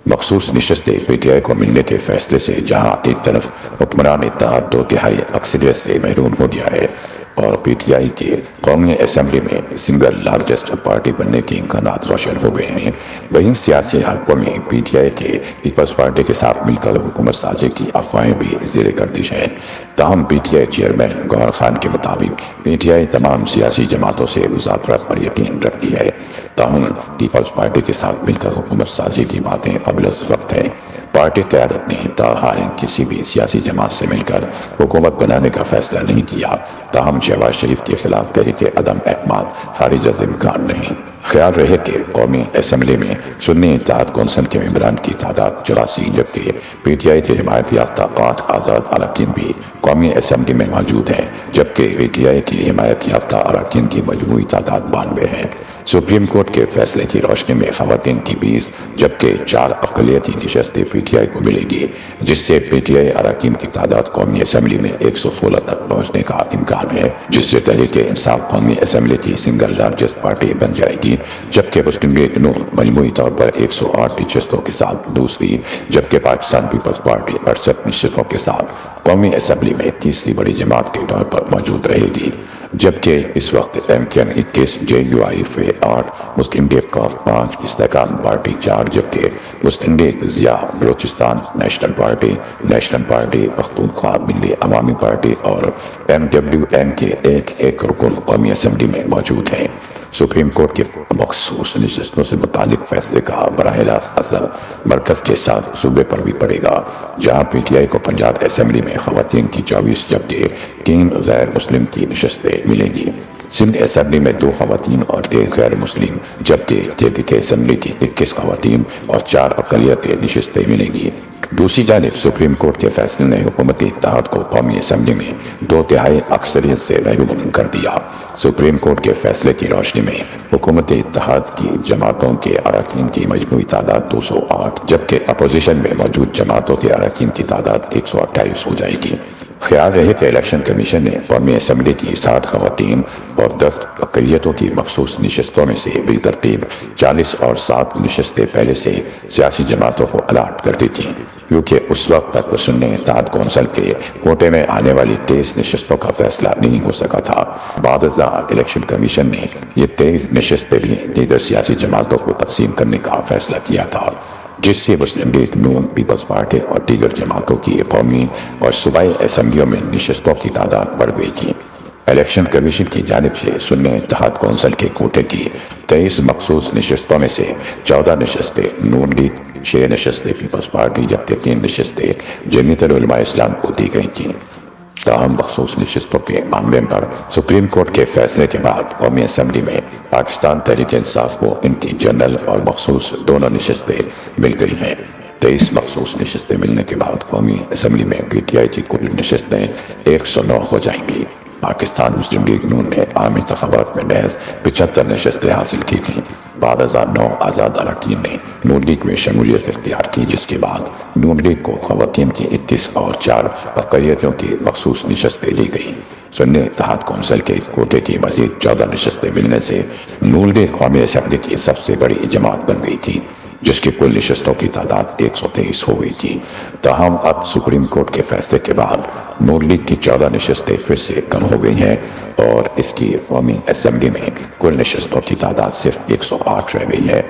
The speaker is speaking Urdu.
مخصوص نشستیں پی ٹی آئی کو ملنے کے فیصلے سے جہاں ایک طرف حکمران اتحاد 2/3 اکثریت سے محروم ہو گیا ہے اور پی ٹی آئی کے قومی اسمبلی میں سنگل لارجسٹ پارٹی بننے کے امکانات روشن ہو گئے ہیں، وہیں سیاسی حلقوں میں پی ٹی آئی کے پیپلز پارٹی کے ساتھ مل کر حکومت سازی کی افواہیں بھی زیر گردش ہیں۔ تاہم پی ٹی آئی چیئرمین گوہر خان کے مطابق پی ٹی آئی تمام سیاسی جماعتوں سے مذاکرات پر یقین رکھتی ہے، تاہم پیپلز پارٹی کے ساتھ مل کر حکومت سازی کی باتیں قبل از وقت ہیں۔ پارٹی قیادت نے تاحال کسی بھی سیاسی جماعت سے مل کر حکومت بنانے کا فیصلہ نہیں کیا، تاہم شہباز شریف کے خلاف تحریک عدم اعتماد خارج از امکان نہیں۔ خیال رہے کہ قومی اسمبلی میں سنی اتحاد کونسل کے ممبران کی تعداد 84، جبکہ پی ٹی آئی کے حمایت یافتہ 8 آزاد اراکین بھی قومی اسمبلی میں موجود ہیں، جبکہ پی ٹی آئی کی حمایت یافتہ اراکین کی مجموعی تعداد 92 ہے۔ سپریم کورٹ کے فیصلے کی روشنی میں خواتین کی 20 جبکہ 4 اقلیتی نشستیں پی ٹی آئی کو ملے گی، جس سے پی ٹی آئی اراکین کی تعداد قومی اسمبلی میں 116 تک پہنچنے کا امکان ہے، جس سے تحریک انصاف قومی اسمبلی کی سنگل لارجسٹ پارٹی بن جائے گی، جبکہ مسلم لیگ نون مجموعی طور پر 108 نشستوں کے ساتھ دوسری، جبکہ پاکستان پیپلز پارٹی 68 نشستوں کے ساتھ قومی اسمبلی میں تیسری بڑی جماعت کے طور پر موجود رہے گی۔ جبکہ اس وقت M Q M 21، J U I 8، Muslim League کاف 5، استحکام پارٹی 4، جبکہ Muslim League Zia Balochistan, national party Pakhtunkhwa Milli Awami party اور ایم ڈبلیو ایم کے ایک رکن قومی اسمبلی میں موجود ہیں۔ سپریم کورٹ کے مخصوص نشستوں سے متعلق فیصلے کا براہ راست اثر مرکز کے ساتھ صوبے پر بھی پڑے گا، جہاں پی ٹی آئی کو پنجاب اسمبلی میں خواتین کی 24 جبکہ 3 غیر مسلم کی نشستیں ملیں گی۔ سندھ اسمبلی میں 2 خواتین اور 1 غیر مسلم، جبکہ جے پی کے اسمبلی کی 21 خواتین اور 4 اقلیتی نشستیں ملیں گی۔ دوسری جانب سپریم کورٹ کے فیصلے نے حکومت اتحاد کو قومی اسمبلی میں 2/3 اکثریت سے محروم کر دیا۔ سپریم کورٹ کے فیصلے کی روشنی میں حکومت اتحاد کی جماعتوں کے اراکین کی مجموعی تعداد 208، جبکہ اپوزیشن میں موجود جماعتوں کے اراکین کی تعداد 128 ہو جائے گی۔ خیال رہے کہ الیکشن کمیشن نے قومی اسمبلی کی 60 خواتین اور 10 اقلیتوں کی مخصوص نشستوں میں سے بالترتیب 40 اور 7 نشستیں پہلے سے سیاسی جماعتوں کو الاٹ کر دی تھیں، کیونکہ اس وقت تک سنی اتحاد کونسل کے کوٹے میں آنے والی 23 نشستوں کا فیصلہ نہیں ہو سکا تھا۔ بعد ازاں الیکشن کمیشن نے یہ 23 نشستیں بھی دیگر سیاسی جماعتوں کو تقسیم کرنے کا فیصلہ کیا تھا، جس سے مسلم لیگ نون، پیپلز پارٹی اور دیگر جماعتوں کی قومی اور صوبائی اسمبلیوں میں نشستوں کی تعداد بڑھ گئی تھی۔ الیکشن کمیشن کی جانب سے سنی اتحاد کونسل کے کوٹے کی 23 مخصوص نشستوں میں سے 14 نشستیں نون لیگ، 6 نشستیں پیپلز پارٹی، جبکہ 3 نشستیں جمعیت علماء اسلام کو دی گئی تھیں۔ تاہم مخصوص نشستوں کے معاملے پر سپریم کورٹ کے فیصلے کے بعد قومی اسمبلی میں پاکستان تحریک انصاف کو ان کی جنرل اور مخصوص دونوں نشستیں مل گئی ہیں۔ 23 مخصوص نشستیں ملنے کے بعد قومی اسمبلی میں پی ٹی آئی کی کل نشستیں 109 ہو جائیں گی۔ پاکستان مسلم لیگ نون نے عام انتخابات میں محض 75 نشستیں حاصل کی تھیں۔ بعد ازاں 9 آزاد اراکین نے نون لیگ میں شمولیت اختیار کی، جس کے بعد نون لیگ کو خواتین کی 21 اور 4 اقلیتوں کی مخصوص نشستیں دی گئیں۔ سنی اتحاد کونسل کے کوٹے کی مزید 14 نشستیں ملنے سے نون لیگ قومی اسمبلی کی سب سے بڑی جماعت بن گئی تھی، جس کی کل نشستوں کی تعداد 123 ہو گئی تھی۔ تاہم اب سپریم کورٹ کے فیصلے کے بعد نون لیگ کی 14 نشستیں پھر سے کم ہو گئی ہیں اور اس کی قومی اسمبلی میں کل نشستوں کی تعداد صرف 108 رہ گئی ہے۔